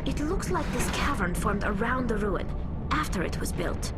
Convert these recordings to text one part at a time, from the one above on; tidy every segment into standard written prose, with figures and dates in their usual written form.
It looks like this cavern formed around the ruin, after it was built.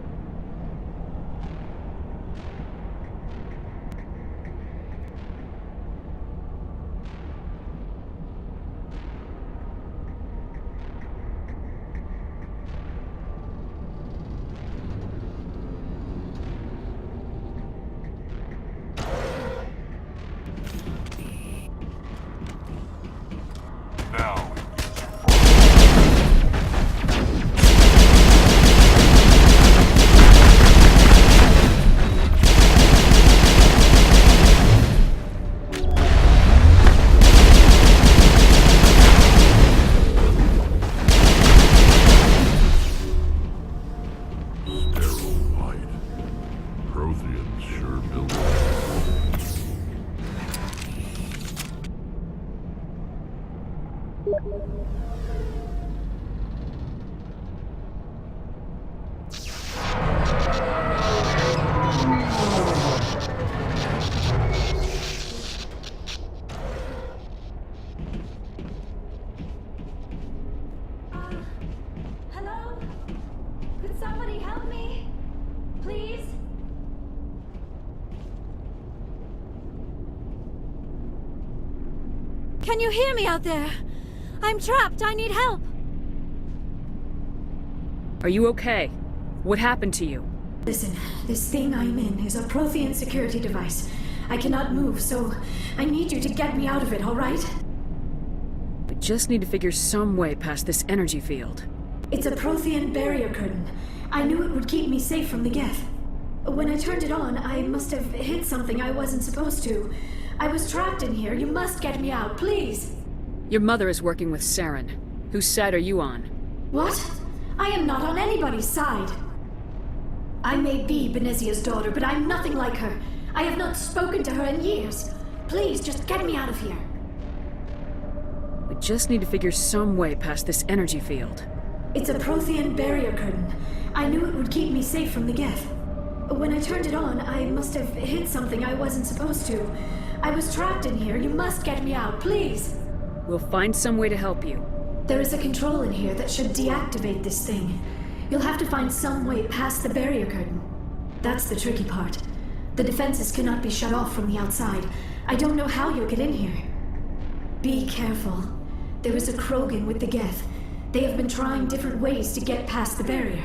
Hello? Could somebody help me? Please? Can you hear me out there? I'm trapped. I need help. Are you okay? What happened to you? Listen, this thing I'm in is a Prothean security device. I cannot move, so I need you to get me out of it, all right? We just need to figure some way past this energy field. It's a Prothean barrier curtain. I knew it would keep me safe from the Geth. When I turned it on, I must have hit something I wasn't supposed to. I was trapped in here. You must get me out, please. Your mother is working with Saren. Whose side are you on? What? I am not on anybody's side. I may be Benezia's daughter, but I'm nothing like her. I have not spoken to her in years. Please, just get me out of here. We just need to figure some way past this energy field. It's a Prothean barrier curtain. I knew it would keep me safe from the Geth. When I turned it on, I must have hit something I wasn't supposed to. I was trapped in here. You must get me out, please. We'll find some way to help you. There is a control in here that should deactivate this thing. You'll have to find some way past the barrier curtain. That's the tricky part. The defenses cannot be shut off from the outside. I don't know how you'll get in here. Be careful. There is a Krogan with the Geth. They have been trying different ways to get past the barrier.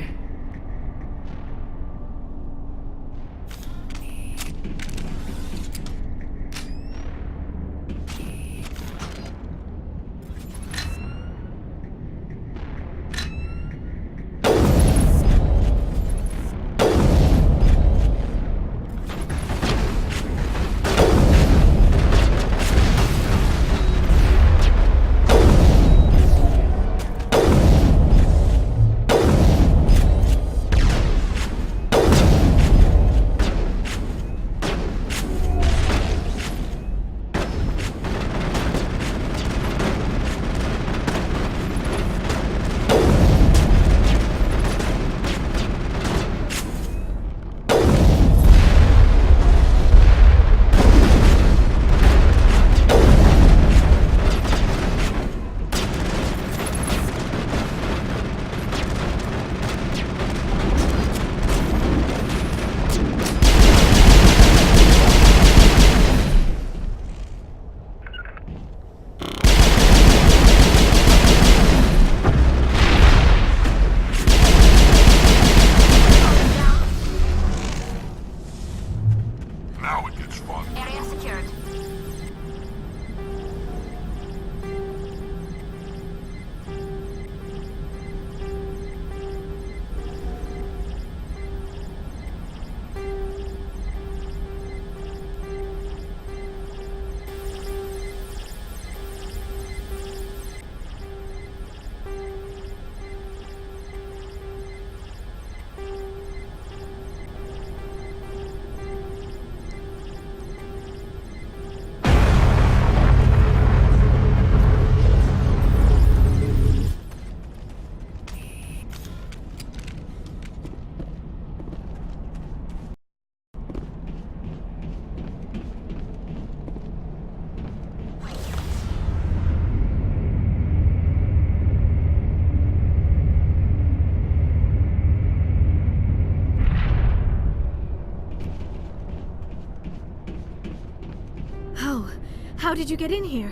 How did you get in here?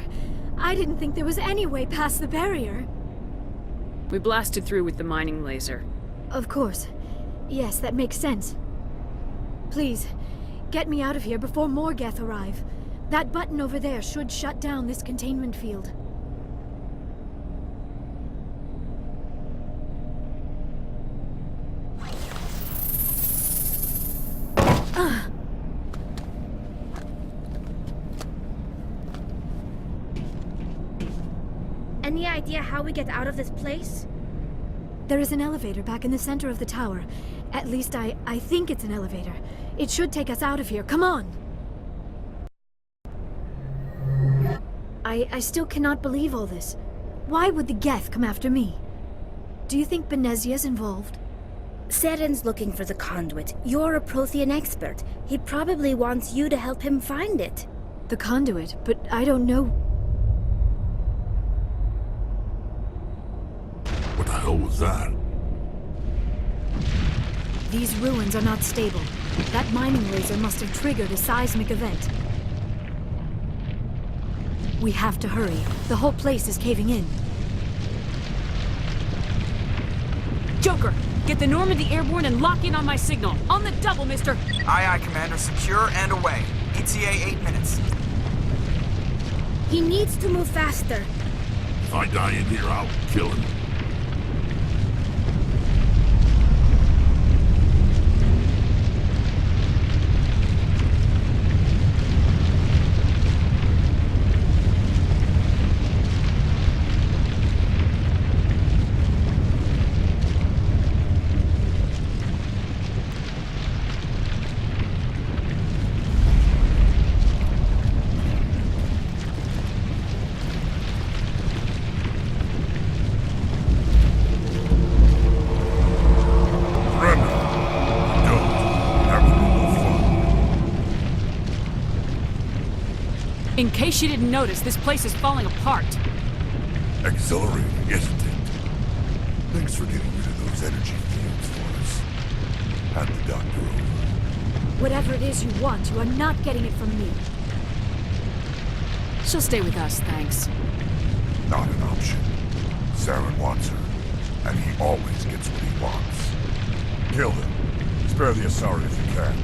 I didn't think there was any way past the barrier. We blasted through with the mining laser. Of course. Yes, that makes sense. Please, get me out of here before more Geth arrive. That button over there should shut down this containment field. Any idea how we get out of this place? There is an elevator back in the center of the tower. At least I think it's an elevator. It should take us out of here. Come on! I still cannot believe all this. Why would the Geth come after me? Do you think Benezia's involved? Seren's looking for the conduit. You're a Prothean expert. He probably wants you to help him find it. The conduit, but I don't know. What the hell was that? These ruins are not stable. That mining laser must have triggered a seismic event. We have to hurry. The whole place is caving in. Joker, get the Normandy airborne and lock in on my signal. On the double, mister! Aye, aye, Commander. Secure and away. ETA 8 minutes. He needs to move faster. If I die in here, I'll kill him. In case you didn't notice, this place is falling apart. Exhilarating, isn't it? Thanks for getting rid of those energy fields for us. Hand the doctor over. Whatever it is you want, you are not getting it from me. She'll stay with us, thanks. Not an option. Saren wants her, and he always gets what he wants. Kill him. Spare the Asari if you can.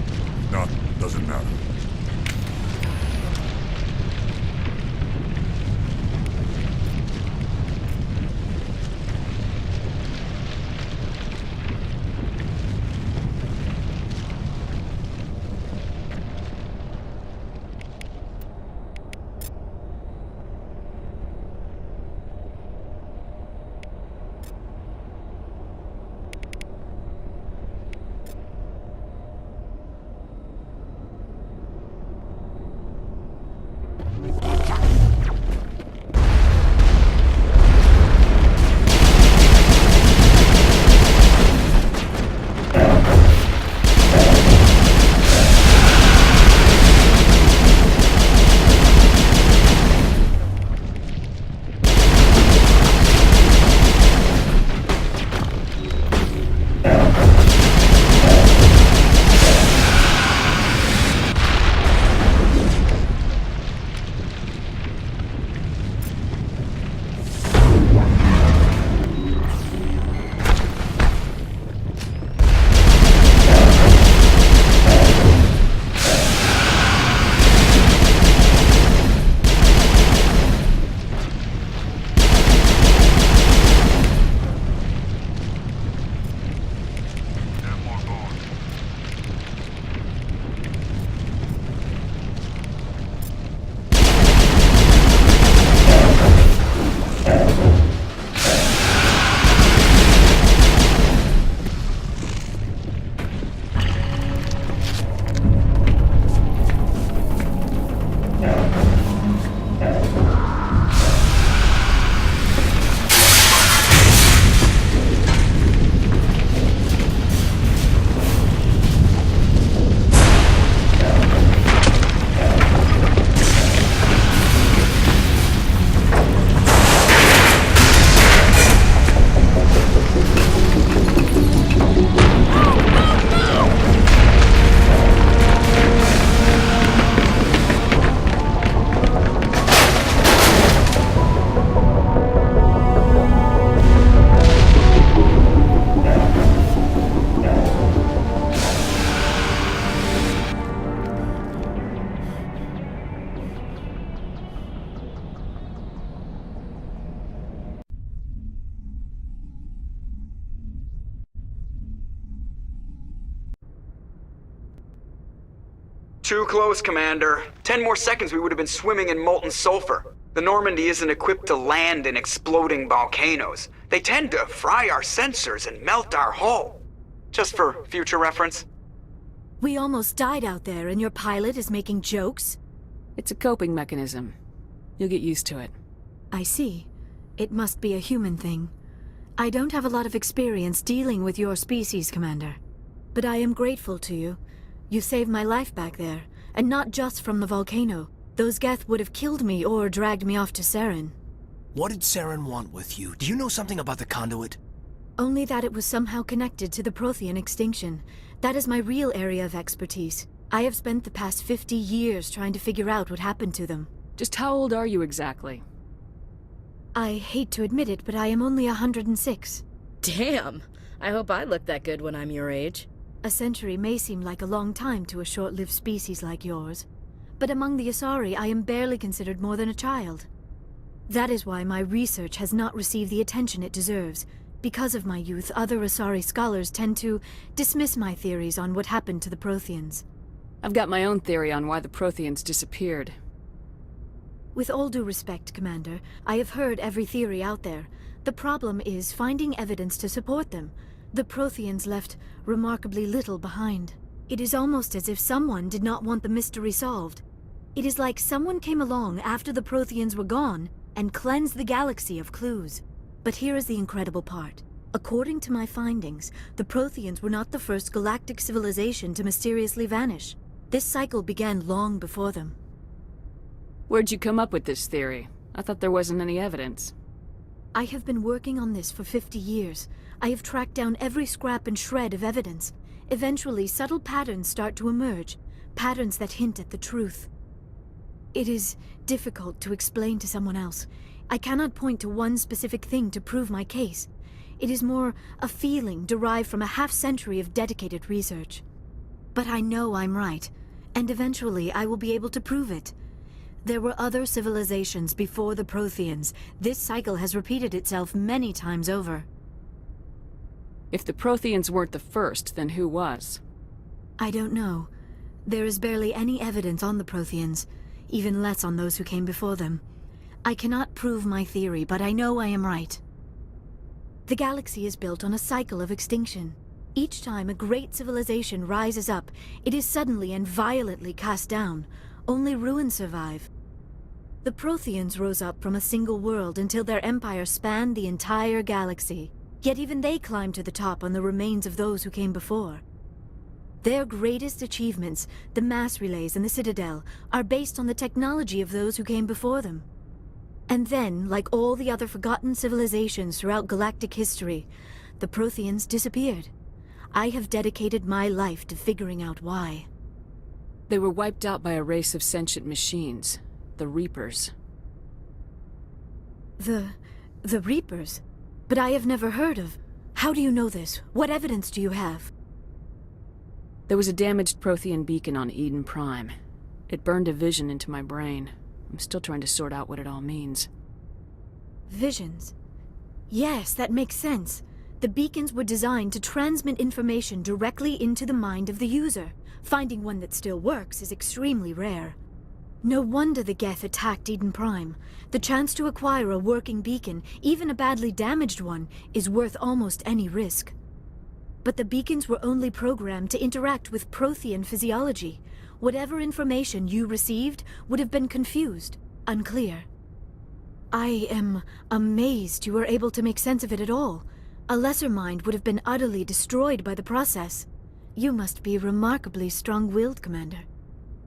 If not, doesn't matter. Too close, Commander. 10 more seconds we would have been swimming in molten sulfur. The Normandy isn't equipped to land in exploding volcanoes. They tend to fry our sensors and melt our hull. Just for future reference. We almost died out there, and your pilot is making jokes? It's a coping mechanism. You'll get used to it. I see. It must be a human thing. I don't have a lot of experience dealing with your species, Commander. But I am grateful to you. You saved my life back there, and not just from the volcano. Those Geth would have killed me or dragged me off to Saren. What did Saren want with you? Do you know something about the conduit? Only that it was somehow connected to the Prothean extinction. That is my real area of expertise. I have spent the past 50 years trying to figure out what happened to them. Just how old are you exactly? I hate to admit it, but I am only 106. Damn! I hope I look that good when I'm your age. A century may seem like a long time to a short-lived species like yours. But among the Asari, I am barely considered more than a child. That is why my research has not received the attention it deserves. Because of my youth, other Asari scholars tend to dismiss my theories on what happened to the Protheans. I've got my own theory on why the Protheans disappeared. With all due respect, Commander, I have heard every theory out there. The problem is finding evidence to support them. The Protheans left remarkably little behind. It is almost as if someone did not want the mystery solved. It is like someone came along after the Protheans were gone and cleansed the galaxy of clues. But here is the incredible part. According to my findings, the Protheans were not the first galactic civilization to mysteriously vanish. This cycle began long before them. Where'd you come up with this theory? I thought there wasn't any evidence. I have been working on this for 50 years. I have tracked down every scrap and shred of evidence. Eventually, subtle patterns start to emerge, patterns that hint at the truth. It is difficult to explain to someone else. I cannot point to one specific thing to prove my case. It is more a feeling derived from a half-century of dedicated research. But I know I'm right, and eventually I will be able to prove it. There were other civilizations before the Protheans. This cycle has repeated itself many times over. If the Protheans weren't the first, then who was? I don't know. There is barely any evidence on the Protheans, even less on those who came before them. I cannot prove my theory, but I know I am right. The galaxy is built on a cycle of extinction. Each time a great civilization rises up, it is suddenly and violently cast down. Only ruins survive. The Protheans rose up from a single world until their empire spanned the entire galaxy. Yet even they climbed to the top on the remains of those who came before. Their greatest achievements, the mass relays and the Citadel, are based on the technology of those who came before them. And then, like all the other forgotten civilizations throughout galactic history, the Protheans disappeared. I have dedicated my life to figuring out why. They were wiped out by a race of sentient machines, the Reapers. The Reapers? But I have never heard of. How do you know this? What evidence do you have? There was a damaged Prothean beacon on Eden Prime. It burned a vision into my brain. I'm still trying to sort out what it all means. Visions? Yes, that makes sense. The beacons were designed to transmit information directly into the mind of the user. Finding one that still works is extremely rare. No wonder the Geth attacked Eden Prime. The chance to acquire a working beacon, even a badly damaged one, is worth almost any risk. But the beacons were only programmed to interact with Prothean physiology. Whatever information you received would have been confused, unclear. I am amazed you were able to make sense of it at all. A lesser mind would have been utterly destroyed by the process. You must be remarkably strong-willed, Commander.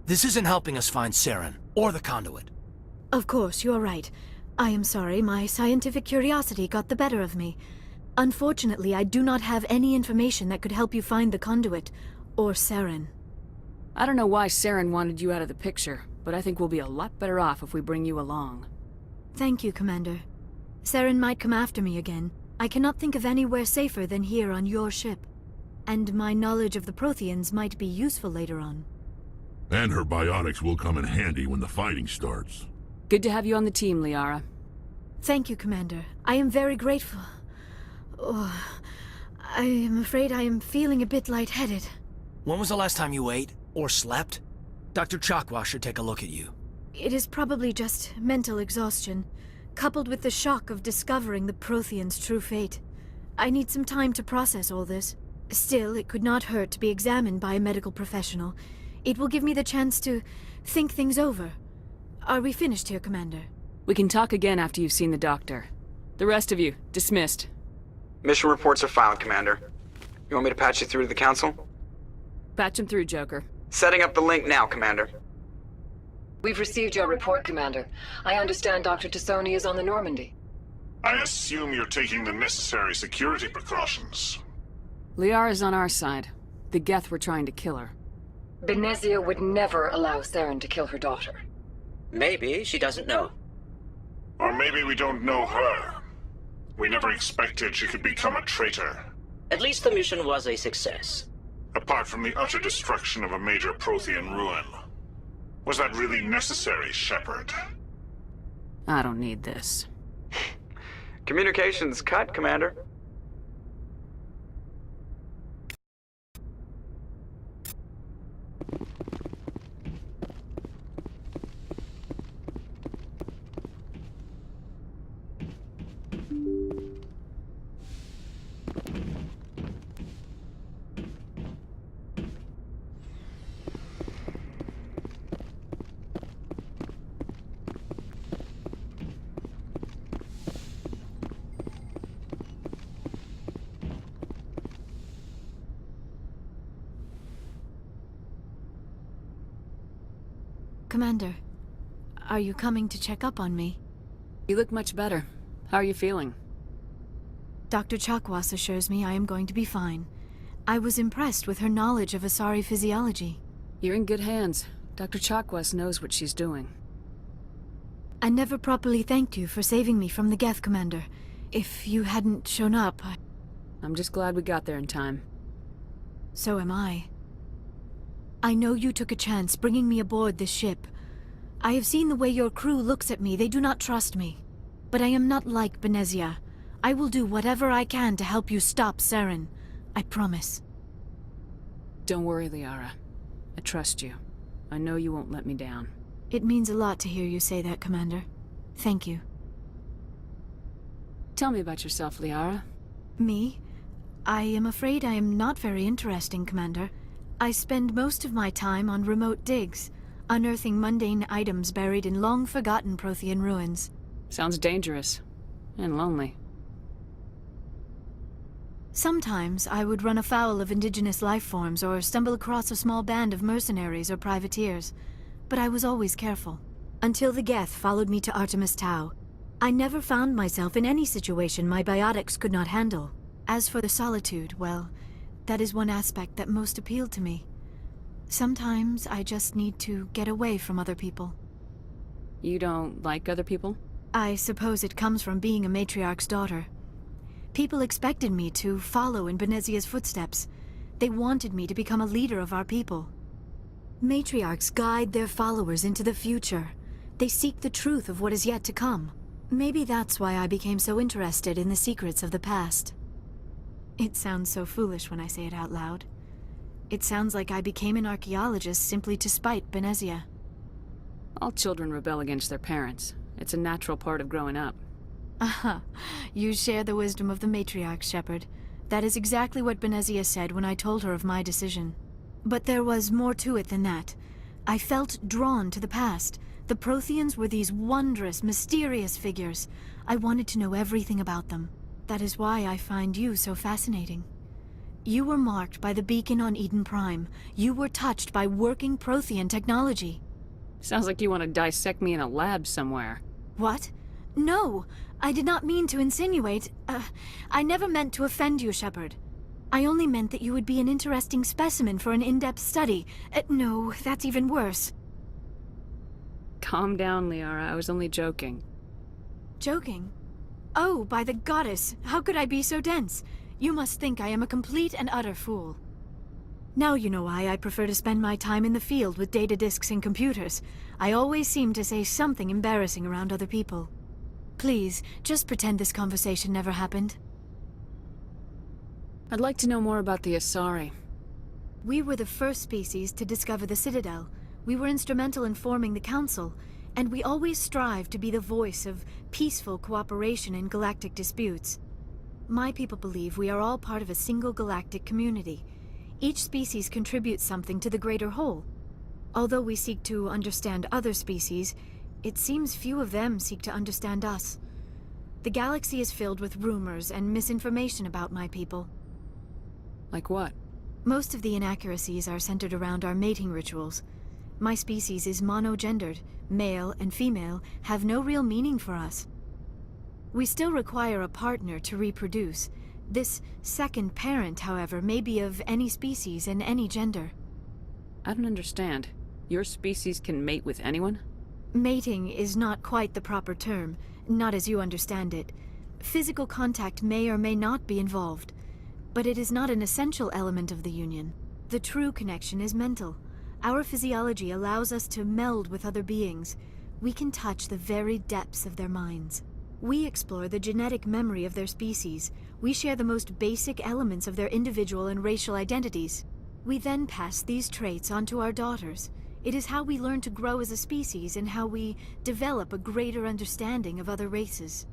This isn't helping us find Saren, or the conduit. Of course, you're right. I am sorry, my scientific curiosity got the better of me. Unfortunately, I do not have any information that could help you find the conduit, or Saren. I don't know why Saren wanted you out of the picture, but I think we'll be a lot better off if we bring you along. Thank you, Commander. Saren might come after me again. I cannot think of anywhere safer than here on your ship. And my knowledge of the Protheans might be useful later on. And her biotics will come in handy when the fighting starts. Good to have you on the team, Liara. Thank you, Commander. I am very grateful. Oh, I am afraid I am feeling a bit lightheaded. When was the last time you ate, or slept? Dr. Chakwa should take a look at you. It is probably just mental exhaustion, coupled with the shock of discovering the Prothean's true fate. I need some time to process all this. Still, it could not hurt to be examined by a medical professional. It will give me the chance to think things over. Are we finished here, Commander? We can talk again after you've seen the doctor. The rest of you, dismissed. Mission reports are filed, Commander. You want me to patch you through to the Council? Patch him through, Joker. Setting up the link now, Commander. We've received your report, Commander. I understand Dr. Tassoni is on the Normandy. I assume you're taking the necessary security precautions. Liara's on our side. The Geth were trying to kill her. Benezia would never allow Saren to kill her daughter. Maybe she doesn't know. Or maybe we don't know her. We never expected she could become a traitor. At least the mission was a success. Apart from the utter destruction of a major Prothean ruin. Was that really necessary, Shepard? I don't need this. Communications cut, Commander. Commander, are you coming to check up on me? You look much better. How are you feeling? Dr. Chakwas assures me I am going to be fine. I was impressed with her knowledge of Asari physiology. You're in good hands. Dr. Chakwas knows what she's doing. I never properly thanked you for saving me from the Geth, Commander. If you hadn't shown up, I'm just glad we got there in time. So am I. I know you took a chance bringing me aboard this ship. I have seen the way your crew looks at me. They do not trust me. But I am not like Benezia. I will do whatever I can to help you stop Saren. I promise. Don't worry, Liara. I trust you. I know you won't let me down. It means a lot to hear you say that, Commander. Thank you. Tell me about yourself, Liara. Me? I am afraid I am not very interesting, Commander. I spend most of my time on remote digs, unearthing mundane items buried in long-forgotten Prothean ruins. Sounds dangerous. And lonely. Sometimes I would run afoul of indigenous life forms or stumble across a small band of mercenaries or privateers, but I was always careful. Until the Geth followed me to Artemis Tau, I never found myself in any situation my biotics could not handle. As for the solitude, well, that is one aspect that most appealed to me. Sometimes I just need to get away from other people. You don't like other people? I suppose it comes from being a matriarch's daughter. People expected me to follow in Benezia's footsteps. They wanted me to become a leader of our people. Matriarchs guide their followers into the future. They seek the truth of what is yet to come. Maybe that's why I became so interested in the secrets of the past. It sounds so foolish when I say it out loud. It sounds like I became an archaeologist simply to spite Benezia. All children rebel against their parents. It's a natural part of growing up. Aha, you share the wisdom of the matriarch, Shepard. That is exactly what Benezia said when I told her of my decision. But there was more to it than that. I felt drawn to the past. The Protheans were these wondrous, mysterious figures. I wanted to know everything about them. That is why I find you so fascinating. You were marked by the beacon on Eden Prime. You were touched by working Prothean technology. Sounds like you want to dissect me in a lab somewhere. What? No! I did not mean to insinuate. I never meant to offend you, Shepard. I only meant that you would be an interesting specimen for an in-depth study. No, that's even worse. Calm down, Liara. I was only joking. Joking? Oh, by the goddess, how could I be so dense? You must think I am a complete and utter fool. Now you know why I prefer to spend my time in the field with data disks and computers. I always seem to say something embarrassing around other people. Please, just pretend this conversation never happened. I'd like to know more about the Asari. We were the first species to discover the Citadel. We were instrumental in forming the Council, and we always strive to be the voice of peaceful cooperation in galactic disputes. My people believe we are all part of a single galactic community. Each species contributes something to the greater whole. Although we seek to understand other species, it seems few of them seek to understand us. The galaxy is filled with rumors and misinformation about my people. Like what? Most of the inaccuracies are centered around our mating rituals. My species is monogendered. Male and female have no real meaning for us. We still require a partner to reproduce. This second parent, however, may be of any species and any gender. I don't understand. Your species can mate with anyone? Mating is not quite the proper term, not as you understand it. Physical contact may or may not be involved, but it is not an essential element of the union. The true connection is mental. Our physiology allows us to meld with other beings. We can touch the very depths of their minds. We explore the genetic memory of their species. We share the most basic elements of their individual and racial identities. We then pass these traits on to our daughters. It is how we learn to grow as a species and how we develop a greater understanding of other races.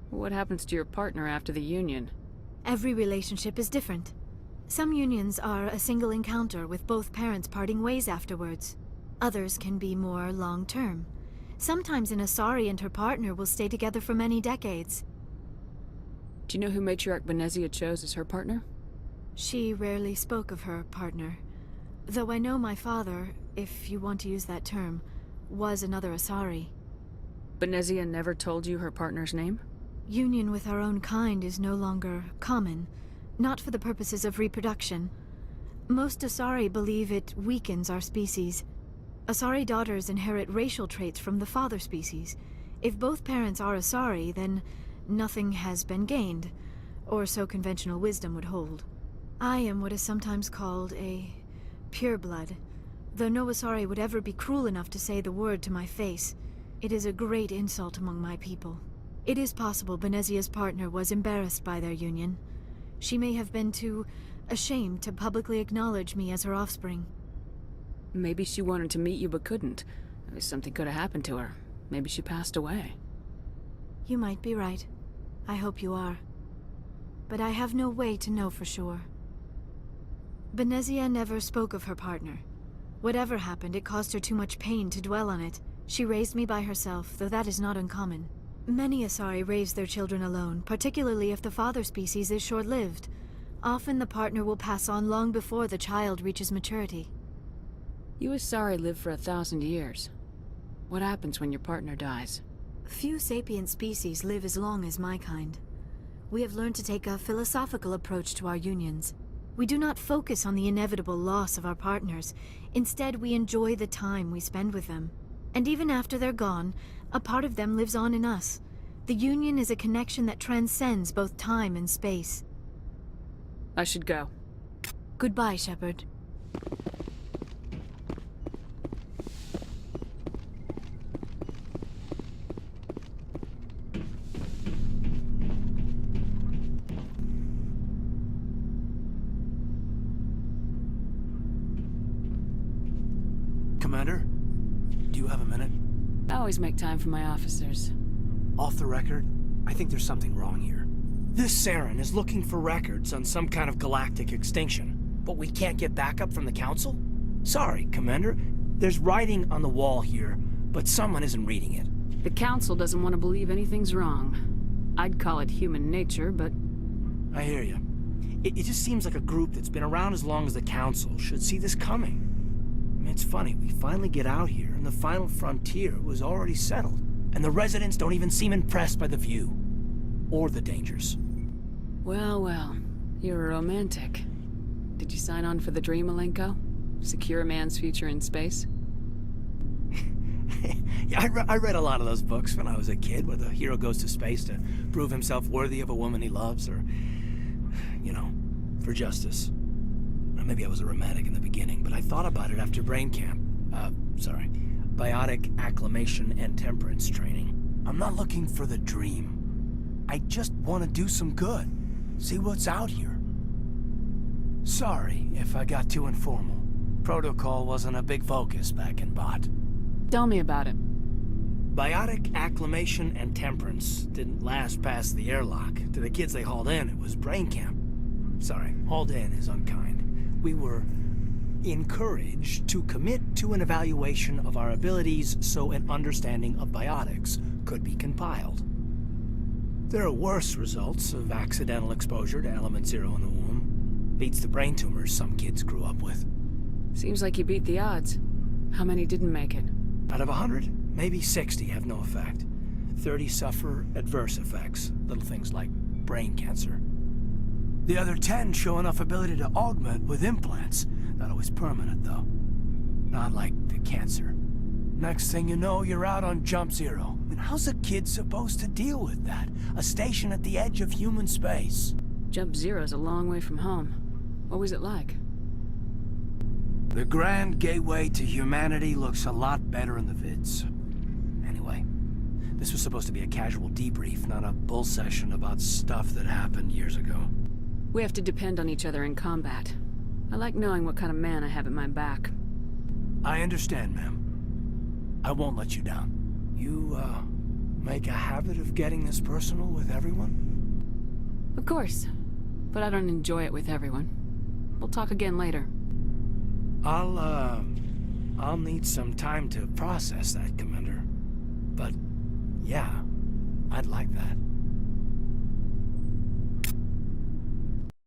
What happens to your partner after the union? Every relationship is different. Some unions are a single encounter with both parents parting ways afterwards. Others can be more long-term. Sometimes an Asari and her partner will stay together for many decades. Do you know who Matriarch Benezia chose as her partner? She rarely spoke of her partner. Though I know my father, if you want to use that term, was another Asari. Benezia never told you her partner's name? Union with our own kind is no longer common, not for the purposes of reproduction. Most Asari believe it weakens our species. Asari daughters inherit racial traits from the father species. If both parents are Asari, then nothing has been gained, or so conventional wisdom would hold. I am what is sometimes called a pureblood, though no Asari would ever be cruel enough to say the word to my face. It is a great insult among my people. It is possible Benezia's partner was embarrassed by their union. She may have been too ashamed to publicly acknowledge me as her offspring. Maybe she wanted to meet you but couldn't. Something could have happened to her. Maybe she passed away. You might be right. I hope you are. But I have no way to know for sure. Benezia never spoke of her partner. Whatever happened, it caused her too much pain to dwell on it. She raised me by herself, though that is not uncommon. Many Asari raise their children alone, particularly if the father species is short-lived. Often the partner will pass on long before the child reaches maturity. You Asari live for 1,000 years. What happens when your partner dies? Few sapient species live as long as my kind. We have learned to take a philosophical approach to our unions. We do not focus on the inevitable loss of our partners. Instead, we enjoy the time we spend with them. And even after they're gone, a part of them lives on in us. The union is a connection that transcends both time and space. I should go. Goodbye, Shepard. Commander, do you have a minute? I always make time for my officers. Off the record, I think there's something wrong here. This Saren is looking for records on some kind of galactic extinction, but we can't get backup from the Council? Sorry, Commander. There's writing on the wall here, but someone isn't reading it. The Council doesn't want to believe anything's wrong. I'd call it human nature, but... I hear you. It just seems like a group that's been around as long as the Council should see this coming. I mean, it's funny, we finally get out here, and the final frontier was already settled. And the residents don't even seem impressed by the view. Or the dangers. Well, well. You're a romantic. Did you sign on for the dream, Malenko? Secure a man's future in space? Yeah, I read a lot of those books when I was a kid, where the hero goes to space to prove himself worthy of a woman he loves, or, you know, for justice. Maybe I was a romantic in the beginning, but I thought about it after brain camp. Biotic acclimation and temperance training. I'm not looking for the dream. I just want to do some good. See what's out here. Sorry if I got too informal. Protocol wasn't a big focus back in Bot. Tell me about it. Biotic acclimation and temperance didn't last past the airlock. To the kids they hauled in, it was brain camp. Sorry, hauled in is unkind. We were encouraged to commit to an evaluation of our abilities so an understanding of biotics could be compiled. There are worse results of accidental exposure to Element Zero in the womb. Beats the brain tumors some kids grew up with. Seems like you beat the odds. How many didn't make it? Out of 100, maybe 60 have no effect. 30 suffer adverse effects, little things like brain cancer. The other 10 show enough ability to augment with implants. Not always permanent, though. Not like the cancer. Next thing you know, you're out on Jump Zero. I mean, how's a kid supposed to deal with that? A station at the edge of human space. Jump Zero's a long way from home. What was it like? The grand gateway to humanity looks a lot better in the vids. Anyway, this was supposed to be a casual debrief, not a bull session about stuff that happened years ago. We have to depend on each other in combat. I like knowing what kind of man I have at my back. I understand, ma'am. I won't let you down. You, make a habit of getting this personal with everyone? Of course. But I don't enjoy it with everyone. We'll talk again later. I'll need some time to process that, Commander. But, yeah, I'd like that.